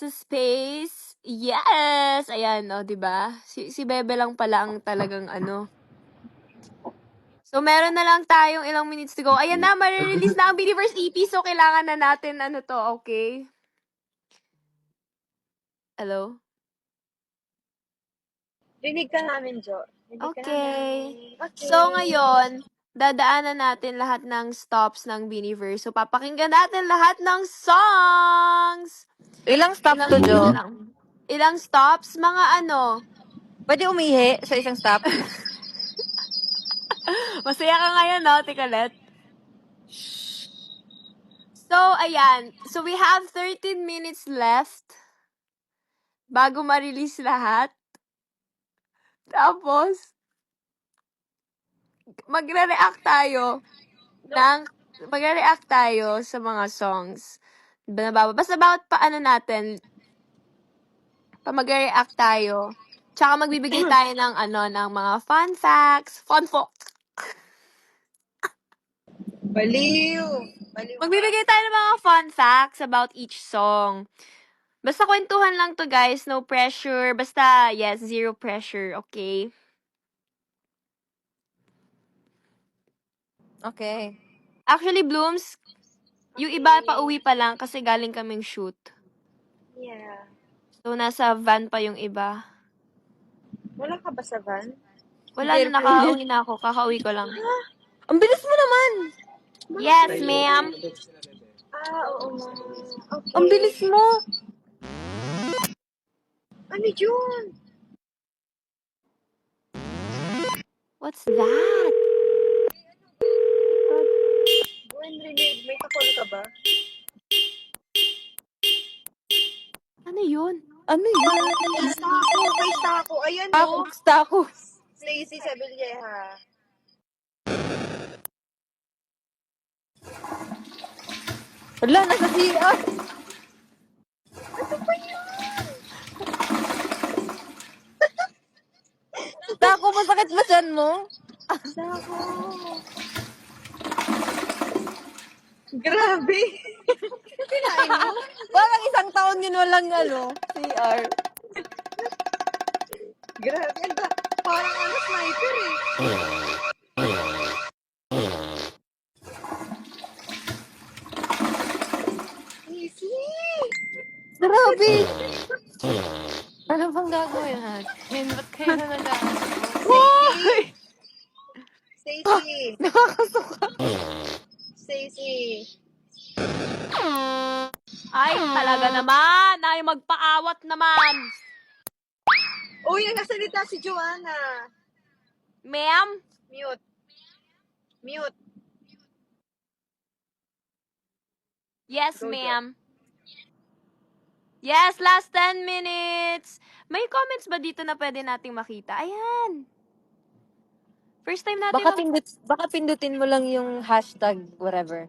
sa space. Yes! Ayan, o, diba? Si Bebe lang pala ang talagang ano. So, meron na lang tayong ilang minutes to go. Ayan na, marirelease na ang Biniverse EP. So, kailangan na natin ano to, okay? Hello? Rinig ka namin, Jo. Rinig ka Okay. namin. Okay. So, ngayon, dadaanan natin lahat ng stops ng Biniverse. So, papakinggan natin lahat ng songs! Ilang stops to, Ilang Jo? minutes lang. Ilang stops? Mga ano? Pwede umihi sa isang stop? Masaya ka ngayon, no, Tikalet? So, ayan. So, we have 13 minutes left bago ma-release lahat. Tapos, magre-react tayo sa mga songs. Basta bawat paano natin, magre-react tayo. Tsaka magbibigay tayo ng ng mga fun facts. Baliw. Baliw ka. Magbibigay tayo ng mga fun facts about each song. Basta kwentuhan lang to, guys. No pressure. Basta, yes, zero pressure. Okay? Okay. Actually, Blooms, yung iba pa uwi pa lang kasi galing kaming shoot. Yeah. So, nasa van pa yung iba. Wala ka ba sa van? Wala na, nakauwi na ako. Kakauwi ko lang. Ang bilis mo naman! Yes, ma'am. Oo nga. Okay. Ang bilis mo! Ano yun? What's that? Gwen, rinig. May kakol ka ba? Ano yun? Ano yun? May sako. Ayan, Ako, no? gusto ako. Stacy Sabilleja. Wala, nasa CR. Sako, masakit ba dyan mo? Sako. Grabe. Kinain mo? Parang isang taon yun walang CR. Grabe. Parang sniper eh. Easy. Grabe! Ano bang gagawin natin? Ba't kayo na Stacy. nakakasuka? Stacy. Ay, talaga naman. Ay, magpaawat naman. Uy, nagkasalita si Joanna. Ma'am? Mute. Mute. Yes, Go, Jo. ma'am. Yes, last 10 minutes. May comments ba dito na pwede nating makita? Ayan. First time natin Baka pindutin mo lang yung hashtag whatever.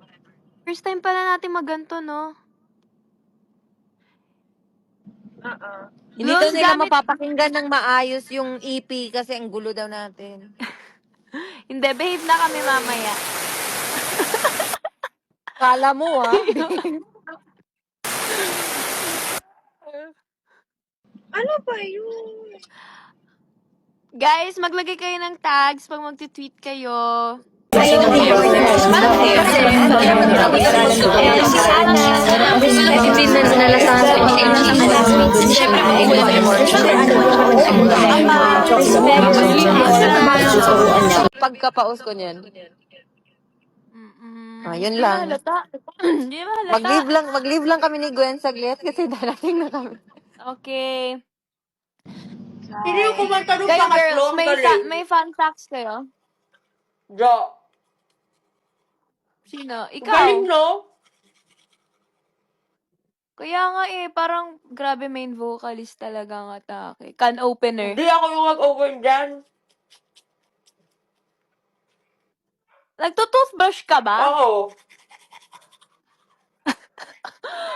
First time pala natin maganto, no? Hindi Blooms, daw nila gamit- mapapakinggan ng maayos yung EP kasi ang gulo daw natin. Hindi, behave na kami mamaya. Kala mo Ano ba yun? Guys, maglagay kayo ng tags pag magti-tweet kayo. Pagkapaus ko niyan. Yun lang. Hindi ba halata? Mag-leave lang kami ni Gwen saglit kasi darating na kami. Okay. Hindi yung kumanta nung Kayo pangatlo, girls, ang galing. may fun facts kayo? Jo. Sino? Ang Ikaw? galing, no? Kaya nga parang grabe main vocalist talaga ang atake. Can opener. Hindi ako yung mag-open dyan. Nagto-toothbrush ka ba? Oo.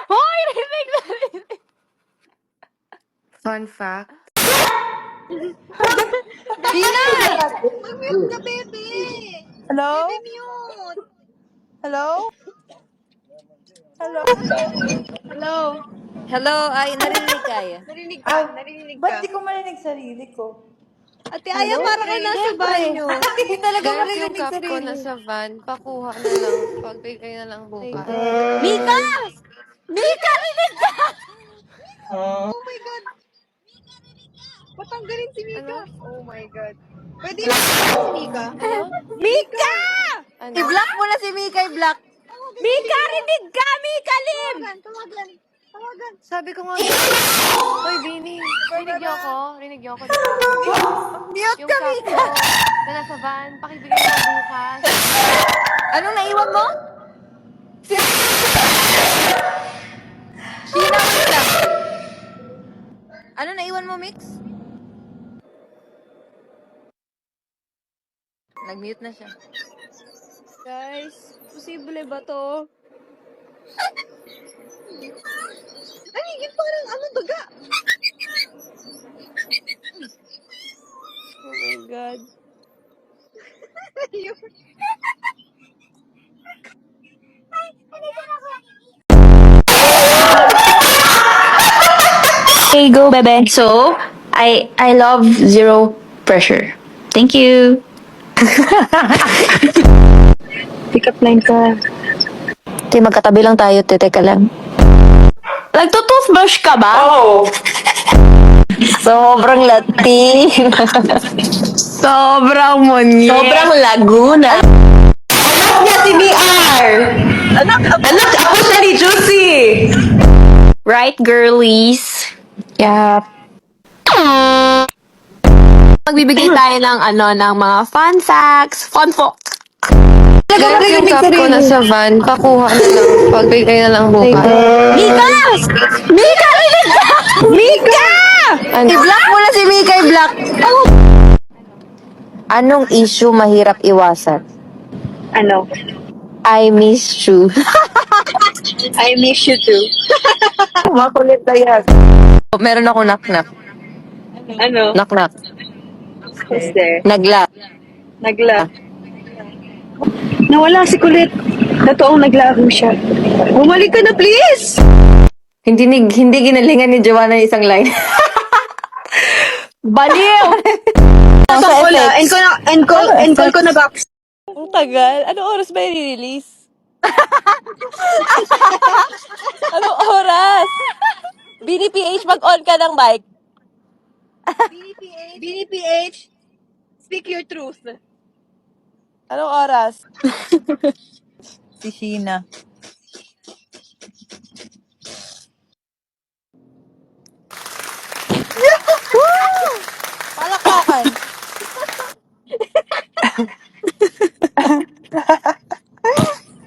Hoy! Rinig na rinig! Fun fact. Mag-mute ka, bebe. Hello? Bebe, mute. Hello? Hello? Hello? Hello, ay narinig kaya. Narinig ka, narinig Ba't ka. di ko marinig sarili ko? Ate Aya, para ka nasa banyo. Hindi talaga Guys, yung maririnig cup ko sarili. nasa van, pakuha na lang. Pagbigay na lang bukas. Mika! Mika, rinig ka! Oh my God. Patanggalin si Mika. Ano? Oh my God. Pwede na si Mika. Ano? Mika! Ano? I-block mo na si Mika, i-block. Mika, rinig ka! Mika, Lim! Tawagan. Tawagan. Sabi ko nga, Hoy, Bini, rinig niyo ako? Rinig niyo ako, di ba? Mute Yung ka, cup Mika! ko na nasa van, pakibigay na lang bukas. Anong naiwan mo? Sheena, wait lang. Ano naiwan mo, Mix? Nag-mute na siya. Guys, posible ba to? Ay, yun parang ano, daga. Oh my God. Ayun. Okay, go, Bebe. So, I love zero pressure. Thank you. Pick up line ka. Te, magkatabi lang tayo, te. Teka lang. Nagtutoothbrush ka ba? Oo. Sobrang Latin. Sobrang monyet. Sobrang Laguna. Anak niya si BR. Anak ako siya ni Juicy. Right, girlies? Yeah. Magbibigay tayo ng ng mga fun facts, fun facts. Guys, yung cup ko nasa van, pakuha na lang. Pagbigay na lang bukas. Mika! Mika, rinig ka! Mika! Ano? I-block mo na si Mika, i-block. Anong issue mahirap iwasan? Ano? I miss you. I miss you too. Makulit na yan. Meron ako knock-knock. Ano? Knock-knock. Who's there? Nagla. Nagla. Nawala si Kulit. Totoong naglaho siya. Bumalik ka na, please! Hindi ginalingan ni Joanna yung isang line. Baliw! Sa pula, encall ko na back. Ang tagal. Anong oras ba i-release? Anong oras? BDPH, mag-on ka ng mic. BPH, speak your truth. Anong oras? Si Sheena. Palakpakan.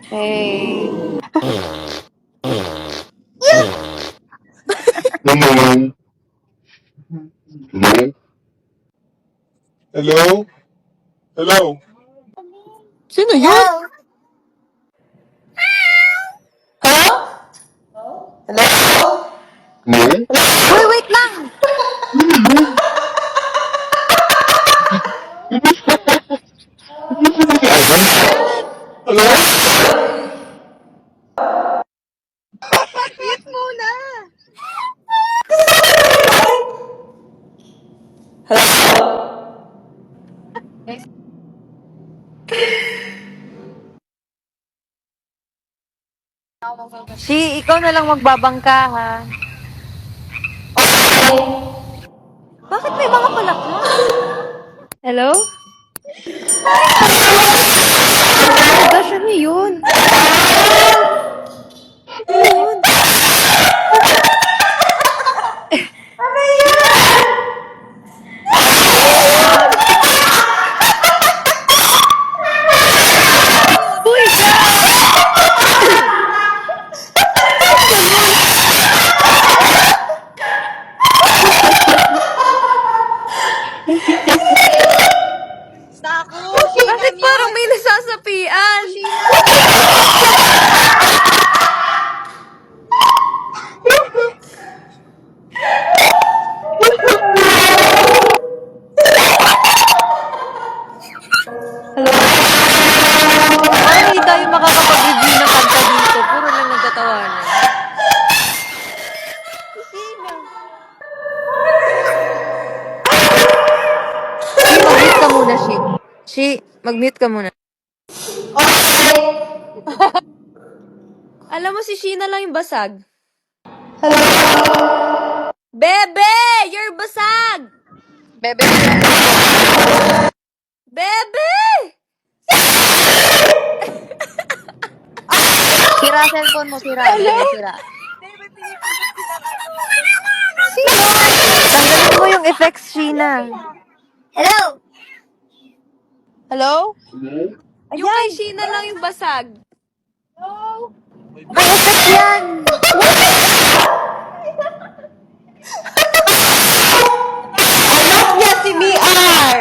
Hey. Hello? Hello? Hello? Hello? Sino yun? Hello? Uy, wait lang! Hello? Mute muna. Ikaw na lang magbabangka, ha? Bakit may mga palakpak? Hello? Oh my gosh, ano yun? Ano yun? Sako, Sheena, Bakit parang may nasasapian? Parang hindi tayo makakapag-review ng kanta dito. Puro lang nagtatawanan. Shi. Shi, mag-mute ka muna. Alam mo, si Sheena lang yung basag. Hello? Bebe! You're basag! Bebe, sira. Bebe! Sira cellphone mo, sira. Bebe, sira. Tanggalin mo yung effects, Sheena. Hello? Hello? Yung kay Ayan! Sheena lang yung basag. May effect yan. Anak niya si Miar!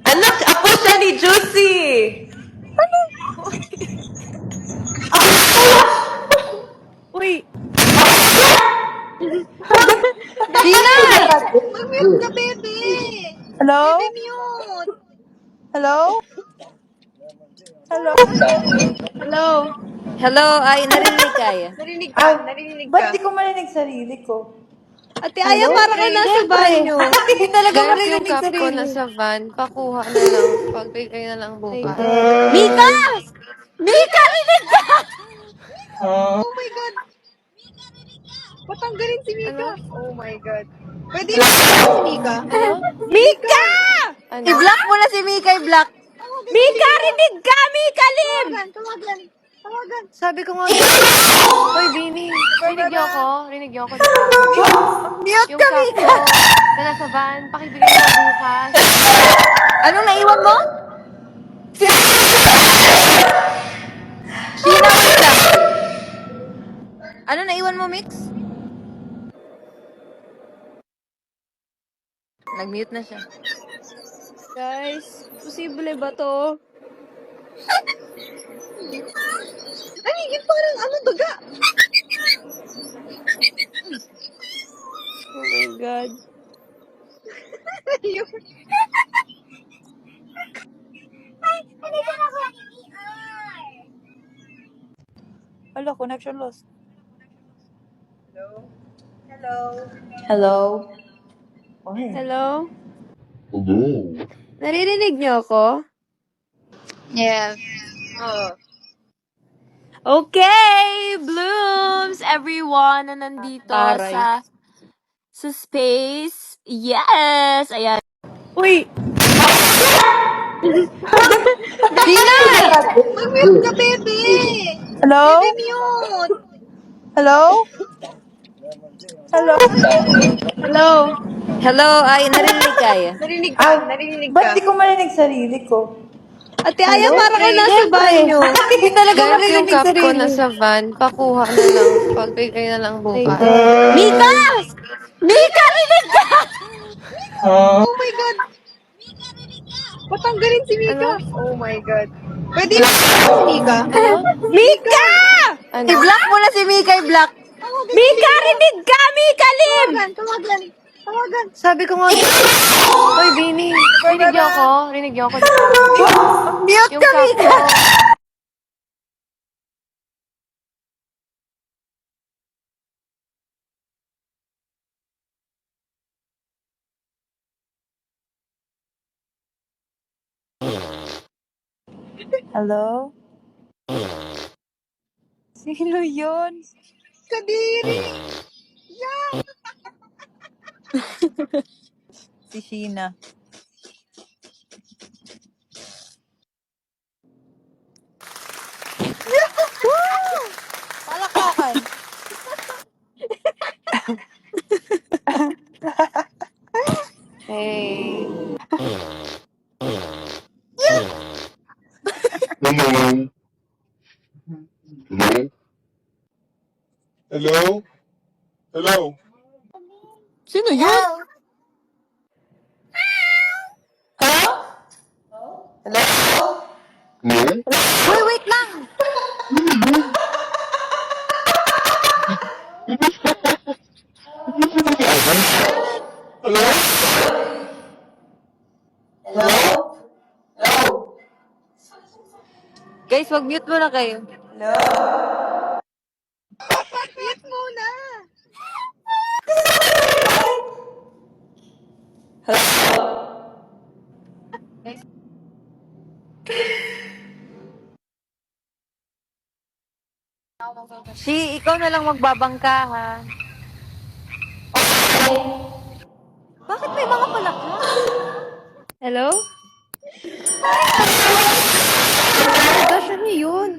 Anak, ako siya ni Juicy! Uy! Sheena! Mag-mute ka, bebe. Hello? Bebe, mute. Hello? Hello? Hello? Hello, ay, narinig ka ya. Narinig Ay, ka, narinig ba't ka. di ko marinig sarili ko? Ate Aya, para ka nasa banyo. Hindi talaga Guys, yung maririnig cup ko sarili. nasa van, pakuha na lang. Pagbigay na lang My bukas. God. Mika! Mika, rinig ka! Oh my God. Patanggalin si Mika. Ano? Oh my God. Pwede mo si Mika. Ano? Mika! Ano? I-block mo na si Mika, i-block. Tawagan si Mika, rinig ka! Mika, Lim! Tawagan, tawagan. Tawagan. Sabi ko nga, Hoy, Bini, rinig niyo ako? Rinig niyo ako, di ba? Mute Yung ka, cup Mika! ko, na nasa van, pakibigay mo bukas. Anong naiwan mo? Sheena, wait lang. Ano naiwan mo, Mix? Nag-mute na siya. Guys, posible ba to? Ano yun? Parang ano, daga. Oh my God. Yun. Hello, connection lost. Hello? Hello? Hello? Okay. Hello? Hello? Naririnig niyo ako? Yes. Oo. Okay! Blooms! Everyone na nandito Taray. sa space. Yes! Ayan. Uy! Sheena! Mag-mute ka, bebe. Hello? Bebe, mute. Hello? Hello? Hello? Hello, ay, narinig ka ya. Narinig Ay, ka, narinig ba't ka. di ko marinig sarili ko? Ate Aya, para ka nasa banyo. Hindi talaga Guys, yung maririnig cup ko sarili. nasa van, pakuha na lang. Pagbigay na lang My bukas. God. Mika! Mika, rinig ka! Oh my God. Patanggalin si Mika. Ano? Oh my God. Pwede mo si Mika. Ano? Mika! Ano? I-block mo na si Mika, i-block. Tawagan si Mika, rinig ka! Mika, Lim! Tawagan, tawagan. Tawagan. Sabi ko nga, Hoy, Bini, rinig niyo ako? Rinig niyo ako, di ba? Mute Yung ka, cup Mika! ko, Hello? Sino yun? Kadiri. Si Sheena. Palakpakan. hey. Hello? Hello? Hello? Hello? Sino yun? Hello? Uy, wait lang! Hello? Guys, mag-mute muna kayo. Mute muna. Guys, Si, ikaw na lang magbabangka, ha? Bakit may mga palaka? hello? Oh my gosh, ano yun?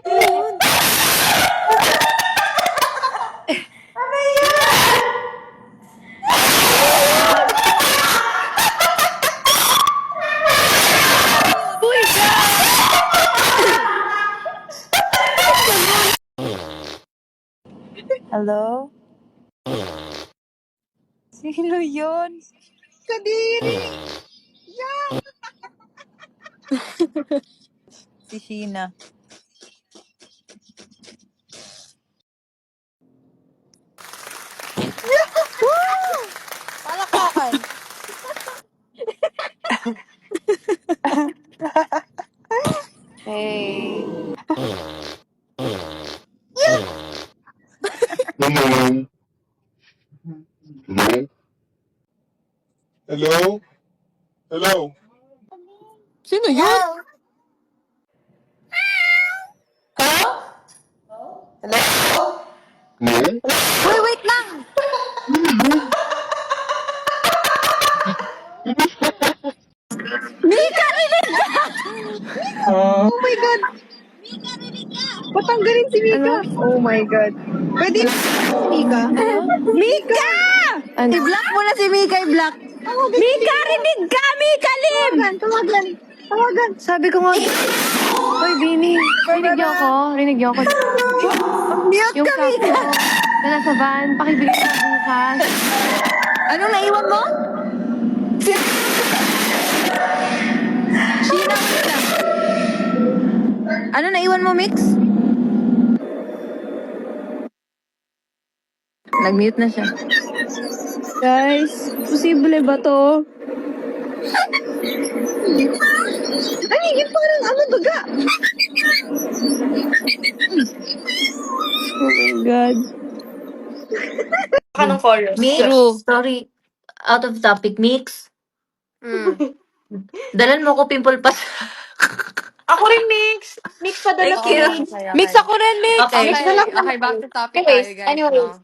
Ano yun? Uy, Hello? Sino yun? Kadiri! Si Sheena. Palakpakan. hey. Hello. Hello. Hello. Hello. Sino yun? Hello. Uy, wait lang! Mika, rinig ka! Oh my God! Patanggalin si Mika! Ano? Oh my God. Pwede si Mika? Mika! Ano? I-block mo na si Mika, i-block. Mika, rinig ka! Mika, Lim! Tawagan! Tawagan! Sabi ko nga, Hoy, Bini, rinig niyo ako? Rinig niyo ako? Mute Yung ka, sabi Mika! ko, na nasa van, pakibigay ko bukas. Anong naiwan mo? Sheena, wait lang. Ano naiwan mo, Mix? Nag-mute na siya. Guys, posible ba to? Ay, yun parang ano, daga! Oh my God. Anong chorus? Mix? Sorry, out of topic. Mix, Hmm. dalan mo ko pimple pass. Ako rin, Mix! Mix, padala Thank ko, you. Mix. Okay, Mix okay. ako rin, Mix! Okay. Okay, okay, back to topic tayo, Anyways, guys, no?